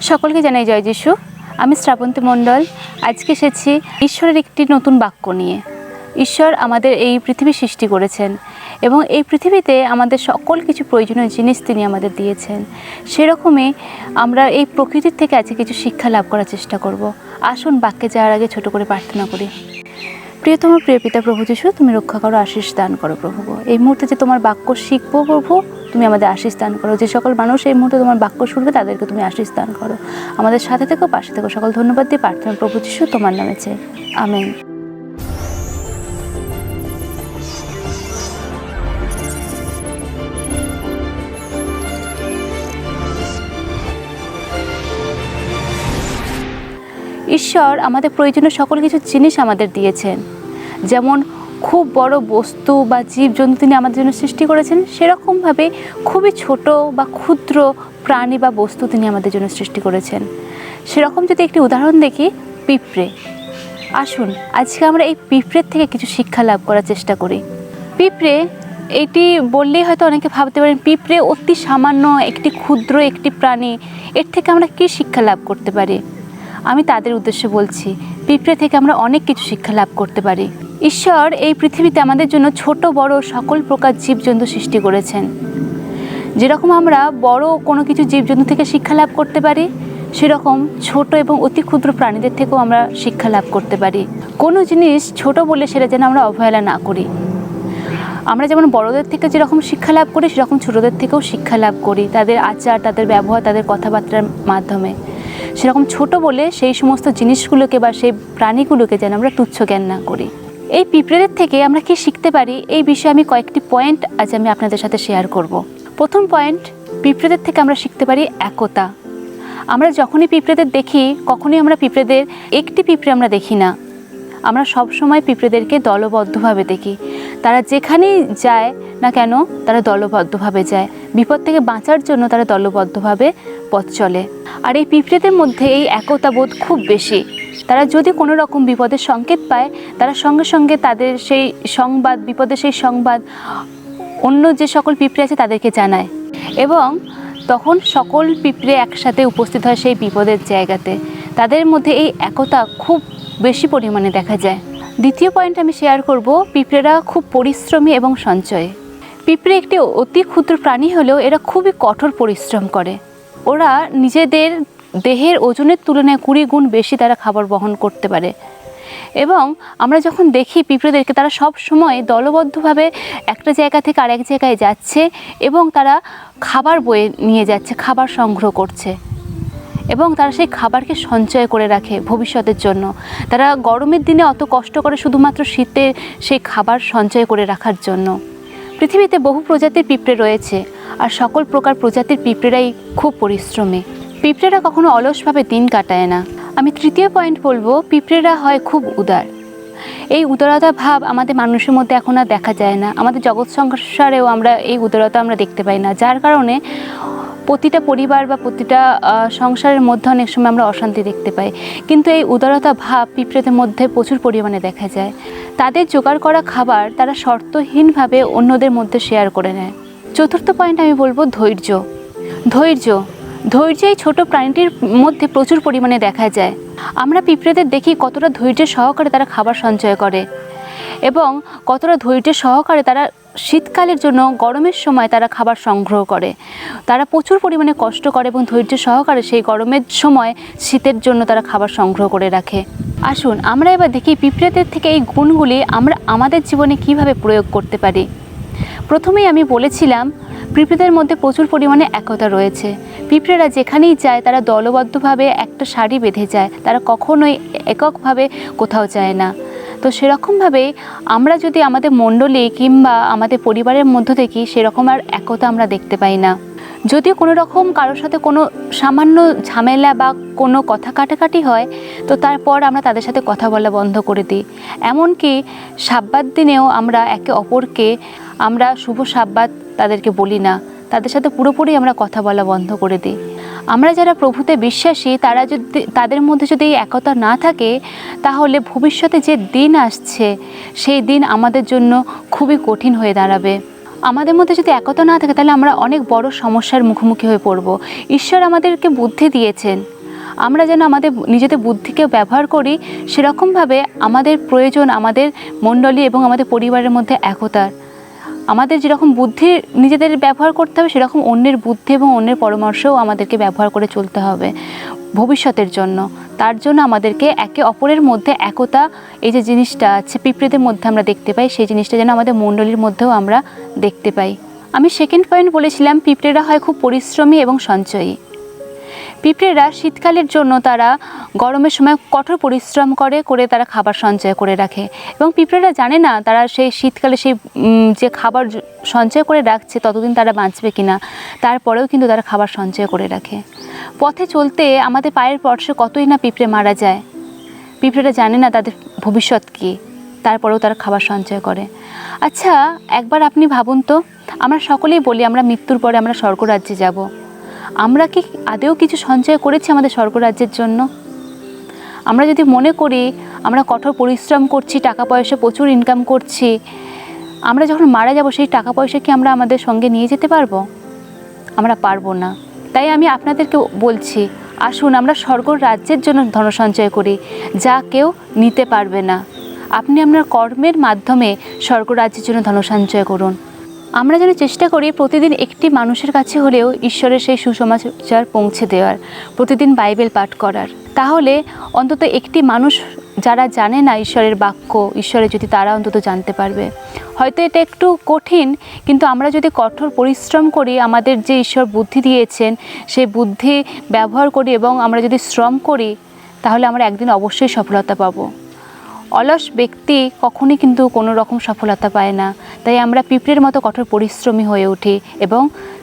সকলকে জানাই জয় যিশু। আমি শ্রাবন্তী মণ্ডল। আজকে এসেছি ঈশ্বরের একটি নতুন বাক্য নিয়ে। ঈশ্বর আমাদের এই পৃথিবী সৃষ্টি করেছেন এবং এই পৃথিবীতে আমাদের সকল কিছু প্রয়োজনীয় জিনিস তিনি আমাদের দিয়েছেন। সেরকমই আমরা এই প্রকৃতির থেকে আজকে কিছু শিক্ষা লাভ করার চেষ্টা করব। আসুন বাক্যে যাওয়ার আগে ছোট করে প্রার্থনা করি। প্রিয়তম প্রিয় পিতা প্রভু যিশু, তুমি রক্ষা করো, আশীষ দান করো প্রভু। এই মুহূর্তে যে তোমার বাক্য শিখবো প্রভু, তুমি আমাদের আশীষ দান করো। যে সকল মানুষ এই মুহূর্তে তোমার বাক্য শুনবে তাদেরকে তুমি আশীষ দান করো। আমাদের সাথে থেকো, পাশে থেকো। সকল ধন্যবাদ দিয়ে প্রার্থনা প্রভু যিশু তোমার নামে চাই, আমেন। ঈশ্বর আমাদের প্রয়োজনীয় সকল কিছু জিনিস আমাদের দিয়েছেন। যেমন খুব বড় বস্তু বা জীবজন্তু তিনি আমাদের জন্য সৃষ্টি করেছেন, সেরকমভাবে খুবই ছোট বা ক্ষুদ্র প্রাণী বা বস্তু তিনি আমাদের জন্য সৃষ্টি করেছেন। সেরকম যদি একটি উদাহরণ দেখি, পিঁপড়ে। আসুন আজকে আমরা এই পিঁপড়ের থেকে কিছু শিক্ষা লাভ করার চেষ্টা করি। পিঁপড়ে, এটি বললেই হয়তো অনেকে ভাবতে পারেন পিঁপড়ে অতি সামান্য একটি ক্ষুদ্র একটি প্রাণী, এর থেকে আমরা কী শিক্ষা লাভ করতে পারি? আমি তাদের উদ্দেশ্যে বলছি, পিঁপড়ে থেকে আমরা অনেক কিছু শিক্ষা লাভ করতে পারি। ঈশ্বর এই পৃথিবীতে আমাদের জন্য ছোট বড় সকল প্রকার জীবজন্তু সৃষ্টি করেছেন। যেরকম আমরা বড় কোনো কিছু জীবজন্তু থেকে শিক্ষা লাভ করতে পারি, সেরকম ছোট এবং অতি ক্ষুদ্র প্রাণীদের থেকেও আমরা শিক্ষা লাভ করতে পারি। কোনো জিনিস ছোট বলে সেটা যেন আমরা অবহেলা না করি। আমরা যেমন বড়দের থেকে যেরকম শিক্ষা লাভ করি, সেরকম ছোটদের থেকেও শিক্ষা লাভ করি, তাদের আচার, তাদের ব্যবহার, তাদের কথাবার্তার মাধ্যমে। সেরকম ছোট বলে সেই সমস্ত জিনিসগুলোকে বা সেই প্রাণীগুলোকে যেন আমরা তুচ্ছ জ্ঞান না করি। এই পিঁপড়েদের থেকে আমরা কি শিখতে পারি, এই বিষয়ে আমি কয়েকটি পয়েন্ট আজ আমি আপনাদের সাথে শেয়ার করব। প্রথম পয়েন্ট, পিঁপড়েদের থেকে আমরা শিখতে পারি একতা। আমরা যখনই পিঁপড়েদের দেখি, কখনোই আমরা পিঁপড়েদের একটি পিঁপড়ে আমরা দেখি না। আমরা সবসময় পিঁপড়েদেরকে দলবদ্ধভাবে দেখি। তারা যেখানেই যায় না কেন, তারা দলবদ্ধভাবে যায়। বিপদ থেকে বাঁচার জন্য তারা দলবদ্ধভাবে পথ চলে। আর এই পিঁপড়েদের মধ্যে এই একতা বোধ খুব বেশি। তারা যদি কোনো রকম বিপদের সংকেত পায়, তারা সঙ্গে সঙ্গে তাদের সেই সংবাদ, বিপদের সেই সংবাদ অন্য যে সকল পিঁপড়ে আছে তাদেরকে জানায় এবং তখন সকল পিঁপড়ে একসাথে উপস্থিত হয় সেই বিপদের জায়গাতে। তাদের মধ্যে এই একতা খুব বেশি পরিমাণে দেখা যায়। দ্বিতীয় পয়েন্ট আমি শেয়ার করব, পিঁপড়েরা খুব পরিশ্রমী এবং সঞ্চয়ী। পিঁপড়ে একটি অতি ক্ষুদ্র প্রাণী হলেও এরা খুবই কঠোর পরিশ্রম করে। ওরা নিজেদের দেহের ওজনের তুলনায় 20 গুণ বেশি তারা খাবার বহন করতে পারে। এবং আমরা যখন দেখি পিঁপড়েদেরকে, তারা সব সময় দলবদ্ধভাবে একটা জায়গা থেকে আরেক জায়গায় যাচ্ছে এবং তারা খাবার বয়ে নিয়ে যাচ্ছে, খাবার সংগ্রহ করছে এবং তারা সেই খাবারকে সঞ্চয় করে রাখে ভবিষ্যতের জন্য। তারা গরমের দিনে অত কষ্ট করে শুধুমাত্র শীতে সেই খাবার সঞ্চয় করে রাখার জন্য। পৃথিবীতে বহু প্রজাতির পিঁপড়ে রয়েছে, আর সকল প্রকার প্রজাতির পিঁপড়েরাই খুব পরিশ্রমী। পিঁপড়েরা কখনো অলসভাবে দিন কাটায় না। আমি তৃতীয় পয়েন্ট বলবো, পিঁপড়েরা হয় খুব উদার। এই উদারতা ভাব আমাদের মানুষের মধ্যে এখন আর দেখা যায় না। আমাদের জগৎ সংসারেও আমরা এই উদারতা আমরা দেখতে পাই না, যার কারণে প্রতিটা পরিবার বা প্রতিটা সংসারের মধ্যে অনেক সময় আমরা অশান্তি দেখতে পাই। কিন্তু এই উদারতা ভাব পিঁপড়েদের মধ্যে প্রচুর পরিমাণে দেখা যায়। তাদের জোগাড় করা খাবার তারা শর্তহীনভাবে অন্যদের মধ্যে শেয়ার করে নেয়। চতুর্থ পয়েন্ট আমি বলবো ধৈর্য। ধৈর্য এই ছোট প্রাণীটির মধ্যে প্রচুর পরিমাণে দেখা যায়। আমরা পিঁপড়েদের দেখি কতটা ধৈর্য সহকারে তারা খাবার সঞ্চয় করে এবং কতটা ধৈর্য সহকারে তারা শীতকালের জন্য, গরমের সময় তারা খাবার সংগ্রহ করে। তারা প্রচুর পরিমাণে কষ্ট করে এবং ধৈর্য সহকারে সেই গরমের সময় শীতের জন্য তারা খাবার সংগ্রহ করে রাখে। আসুন আমরা এবার দেখি পিঁপড়েদের থেকে এই গুণগুলি আমরা আমাদের জীবনে কিভাবে প্রয়োগ করতে পারি। প্রথমেই আমি বলেছিলাম পিঁপড়েদের মধ্যে প্রচুর পরিমাণে একতা রয়েছে। পিঁপড়েরা যেখানেই যায় তারা দলবদ্ধভাবে একটা সারি বেঁধে যায়, তারা কখনোই এককভাবে কোথাও যায় না। তো সেরকমভাবেই আমরা যদি আমাদের মণ্ডলী কিংবা আমাদের পরিবারের মধ্য থেকে সেরকম আর একতা আমরা দেখতে পাই না। যদিও কোনো রকম কারোর সাথে কোনো সামান্য ঝামেলা বা কোনো কথা কাটাকাটি হয়, তো তারপর আমরা তাদের সাথে কথা বলা বন্ধ করে দিই। এমনকি সাব্বাত দিনেও আমরা একে অপরকে আমরা শুভ সাব্বাত তাদেরকে বলি না, তাদের সাথে পুরোপুরি আমরা কথা বলা বন্ধ করে দিই। আমরা যারা প্রভুতে বিশ্বাসী, তাদের মধ্যে যদি এই একতা না থাকে, তাহলে ভবিষ্যতে যে দিন আসছে সেই দিন আমাদের জন্য খুবই কঠিন হয়ে দাঁড়াবে। আমাদের মধ্যে যদি একতা না থাকে তাহলে আমরা অনেক বড় সমস্যার মুখোমুখি হয়ে পড়ব। ঈশ্বর আমাদেরকে বুদ্ধি দিয়েছেন, আমরা যেন আমাদের নিজেদের বুদ্ধিকে ব্যবহার করি সেরকমভাবে আমাদের প্রয়োজন আমাদের মণ্ডলী এবং আমাদের পরিবারের মধ্যে একতার। আমাদের যেরকম বুদ্ধি নিজেদের ব্যবহার করতে হবে সেরকম অন্যের বুদ্ধি এবং অন্যের পরামর্শও আমাদেরকে ব্যবহার করে চলতে হবে ভবিষ্যতের জন্য। তার জন্য আমাদেরকে একে অপরের মধ্যে একতা, এই যে জিনিসটা আছে পিঁপড়েদের মধ্যে আমরা দেখতে পাই, সেই জিনিসটা যেন আমাদের মণ্ডলীর মধ্যেও আমরা দেখতে পাই। আমি সেকেন্ড পয়েন্ট বলেছিলাম পিঁপড়েরা হয় খুব পরিশ্রমী এবং সঞ্চয়ী। পিঁপড়েরা শীতকালের জন্য তারা গরমের সময় কঠোর পরিশ্রম করে তারা খাবার সঞ্চয় করে রাখে এবং পিঁপড়েরা জানে না তারা সেই শীতকালে সেই যে খাবার সঞ্চয় করে রাখছে ততদিন তারা বাঁচবে কিনা, তারপরেও কিন্তু তারা খাবার সঞ্চয় করে রাখে। পথে চলতে আমাদের পায়ের স্পর্শে কতই না পিঁপড়ে মারা যায়, পিঁপড়েরা জানে না তাদের ভবিষ্যৎ কী, তারপরেও তারা খাবার সঞ্চয় করে। আচ্ছা একবার আপনি ভাবুন তো, আমরা সকলেই বলি আমরা মৃত্যুর পরে আমরা স্বর্গরাজ্যে যাব, আমরা কি আদেও কিছু সঞ্চয় করেছি আমাদের স্বর্গরাজ্যের জন্য? আমরা যদি মনে করি আমরা কঠোর পরিশ্রম করছি, টাকা পয়সা প্রচুর ইনকাম করছি, আমরা যখন মারা যাব সেই টাকা পয়সা কি আমরা আমাদের সঙ্গে নিয়ে যেতে পারবো? আমরা পারবো না। তাই আমি আপনাদেরকে বলছি আসুন আমরা স্বর্গরাজ্যের জন্য ধন সঞ্চয় করি, যা কেউ নিতে পারবে না। আপনি আপনার কর্মের মাধ্যমে স্বর্গরাজ্যের জন্য ধন সঞ্চয় করুন। আমরা যেন চেষ্টা করি প্রতিদিন একটি মানুষের কাছে হলেও ঈশ্বরের সেই সুসমাচার পৌঁছে দেওয়ার, প্রতিদিন বাইবেল পাঠ করার। তাহলে অন্তত একটি মানুষ যারা জানে না ঈশ্বরের বাক্য, ঈশ্বরের যদি তারা অন্তত জানতে পারবে। হয়তো এটা একটু কঠিন, কিন্তু আমরা যদি কঠোর পরিশ্রম করি, আমাদের যে ঈশ্বর বুদ্ধি দিয়েছেন সেই বুদ্ধি ব্যবহার করি এবং আমরা যদি শ্রম করি, তাহলে আমরা একদিন অবশ্যই সফলতা পাবো। অলস ব্যক্তি কখনই কিন্তু কোনো রকম সফলতা পায় না। তাই আমরা পিঁপড়ের মতো কঠোর পরিশ্রমী হয়ে উঠি এবং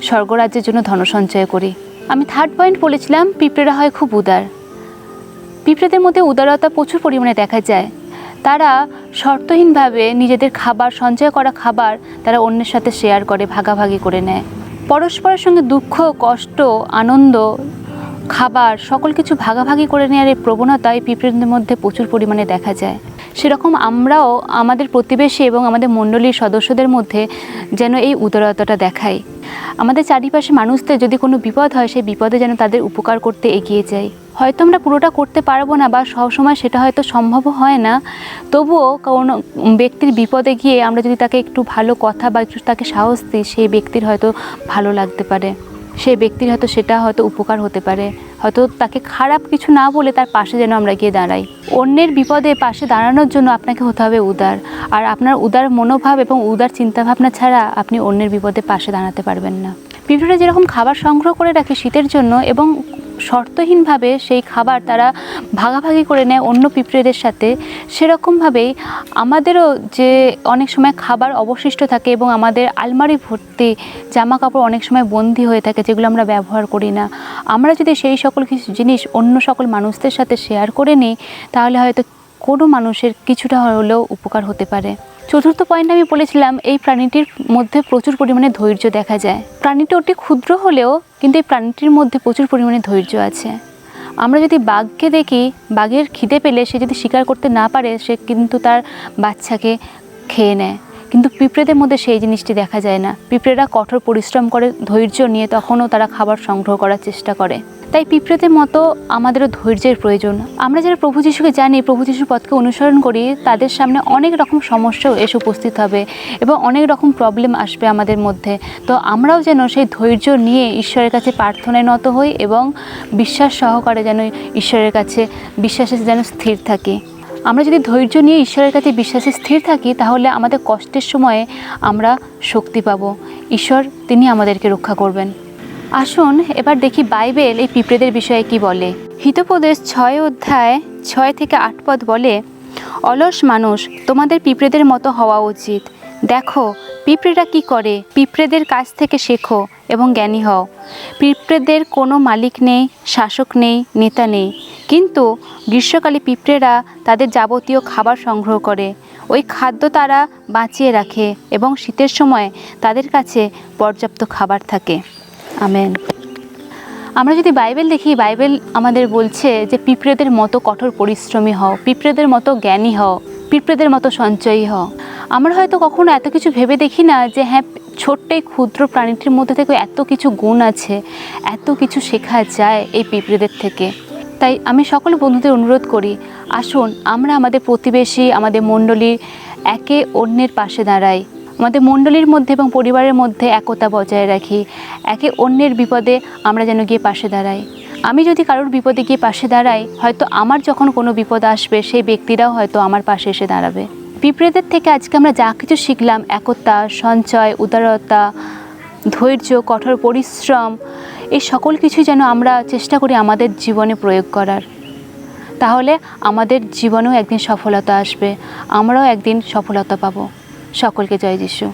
স্বর্গরাজ্যের জন্য ধন সঞ্চয় করি। আমি থার্ড পয়েন্ট বলেছিলাম পিঁপড়েরা হয় খুব উদার। পিঁপড়েদের মধ্যে উদারতা প্রচুর পরিমাণে দেখা যায়। তারা শর্তহীনভাবে নিজেদের খাবার, সঞ্চয় করা খাবার তারা অন্যের সাথে শেয়ার করে, ভাগাভাগি করে নেয়। পরস্পরের সঙ্গে দুঃখ, কষ্ট, আনন্দ, খাবার সকল কিছু ভাগাভাগি করে নেওয়ার এই প্রবণতা এই পিঁপড়েদের মধ্যে প্রচুর পরিমাণে দেখা যায়। সেরকম আমরাও আমাদের প্রতিবেশী এবং আমাদের মণ্ডলীর সদস্যদের মধ্যে যেন এই উদারতাটা দেখাই। আমাদের চারিপাশে মানুষদের যদি কোনো বিপদ হয় সেই বিপদে যেন তাদের উপকার করতে এগিয়ে যাই। হয়তো আমরা পুরোটা করতে পারবো না বা সবসময় সেটা হয়তো সম্ভব হয় না, তবুও কোনো ব্যক্তির বিপদে গিয়ে আমরা যদি তাকে একটু ভালো কথা বা একটু তাকে সাহস দিই, সেই ব্যক্তির হয়তো ভালো লাগতে পারে, সেই ব্যক্তির হয়তো সেটা হয়তো উপকার হতে পারে। হয়তো তাকে খারাপ কিছু না বলে তার পাশে যেন আমরা গিয়ে দাঁড়াই। অন্যের বিপদে পাশে দাঁড়ানোর জন্য আপনাকে হতে হবে উদার, আর আপনার উদার মনোভাব এবং উদার চিন্তাভাবনা ছাড়া আপনি অন্যের বিপদে পাশে দাঁড়াতে পারবেন না। পিঁপড়েরা যেরকম খাবার সংগ্রহ করে রাখে শীতের জন্য এবং শর্তহীনভাবে সেই খাবার তারা ভাগাভাগি করে নেয় অন্য পিঁপড়েদের সাথে, সেরকমভাবেই আমাদেরও যে অনেক সময় খাবার অবশিষ্ট থাকে এবং আমাদের আলমারি ভর্তি জামা কাপড় অনেক সময় বন্দি হয়ে থাকে যেগুলো আমরা ব্যবহার করি না, আমরা যদি সেই সকল কিছু জিনিস অন্য সকল মানুষদের সাথে শেয়ার করে নিই, তাহলে হয়তো কোনো মানুষের কিছুটা হলেও উপকার হতে পারে। চতুর্থ পয়েন্ট আমি বলেছিলাম এই প্রাণীটির মধ্যে প্রচুর পরিমাণে ধৈর্য দেখা যায়। প্রাণীটি অতি ক্ষুদ্র হলেও কিন্তু এই প্রাণীটির মধ্যে প্রচুর পরিমাণে ধৈর্য আছে। আমরা যদি বাঘকে দেখি, বাঘের খিদে পেলে সে যদি শিকার করতে না পারে সে কিন্তু তার বাচ্চাকে খেয়ে নেয়, কিন্তু পিঁপড়েদের মধ্যে সেই জিনিসটি দেখা যায় না। পিঁপড়েরা কঠোর পরিশ্রম করে, ধৈর্য নিয়ে তখনও তারা খাবার সংগ্রহ করার চেষ্টা করে। তাই পিঁপড়েদের মতো আমাদেরও ধৈর্যের প্রয়োজন। আমরা যারা প্রভু যিশুকে জানি, প্রভু যিশুর পথকে অনুসরণ করি, তাদের সামনে অনেক রকম সমস্যাও এসে উপস্থিত হবে এবং অনেক রকম প্রবলেম আসবে আমাদের মধ্যে। তো আমরাও যেন সেই ধৈর্য নিয়ে ঈশ্বরের কাছে প্রার্থনায় নত হই এবং বিশ্বাস সহকারে যেন ঈশ্বরের কাছে বিশ্বাসে যেন স্থির থাকি। আমরা যদি ধৈর্য নিয়ে ঈশ্বরের কাছে বিশ্বাসে স্থির থাকি, তাহলে আমাদের কষ্টের সময়ে আমরা শক্তি পাব। ঈশ্বর তিনি আমাদেরকে রক্ষা করবেন। আসুন এবার দেখি বাইবেল এই পিঁপড়েদের বিষয়ে কি বলে। হিতোপদেশ 6 অধ্যায় 6 থেকে 8 পদ বলে, অলস মানুষ, তোমাদের পিঁপড়েদের মতো হওয়া উচিত। দেখো পিঁপড়েরা কি করে, পিঁপড়েদের কাছ থেকে শেখো এবং জ্ঞানী হও। পিঁপড়েদের কোনো মালিক নেই, শাসক নেই, নেতা নেই, কিন্তু গ্রীষ্মকালে পিঁপড়েরা তাদের যাবতীয় খাবার সংগ্রহ করে। ওই খাদ্য তারা বাঁচিয়ে রাখে এবং শীতের সময় তাদের কাছে পর্যাপ্ত খাবার থাকে। আমেন। আমরা যদি বাইবেল দেখি, বাইবেল আমাদের বলছে যে পিঁপড়েদের মতো কঠোর পরিশ্রমী হও, পিঁপড়েদের মতো জ্ঞানী হও, পিঁপড়েদের মতো সঞ্চয়ী হও। আমরা হয়তো কখনো এত কিছু ভেবে দেখি না যে হ্যাঁ ছোট্ট এই ক্ষুদ্র প্রাণীটির মধ্যে থেকে এত কিছু গুণ আছে, এত কিছু শেখা যায় এই পিঁপড়েদের থেকে। তাই আমি সকল বন্ধুদের অনুরোধ করি, আসুন আমরা আমাদের প্রতিবেশী, আমাদের মণ্ডলীর একে অন্যের পাশে দাঁড়াই, আমাদের মণ্ডলীর মধ্যে এবং পরিবারের মধ্যে একতা বজায় রাখি, একে অন্যের বিপদে আমরা যেন গিয়ে পাশে দাঁড়াই। আমি যদি কারোর বিপদে গিয়ে পাশে দাঁড়াই, হয়তো আমার যখন কোনো বিপদ আসবে সেই ব্যক্তিরাও হয়তো আমার পাশে এসে দাঁড়াবে। পিঁপড়েদের থেকে আজকে আমরা যা কিছু শিখলাম, একতা, সঞ্চয়, উদারতা, ধৈর্য, কঠোর পরিশ্রম, এই সকল কিছুই যেন আমরা চেষ্টা করি আমাদের জীবনে প্রয়োগ করার। তাহলে আমাদের জীবনেও একদিন সফলতা আসবে, আমরাও একদিন সফলতা পাবো। সকলকে জয় যিশু।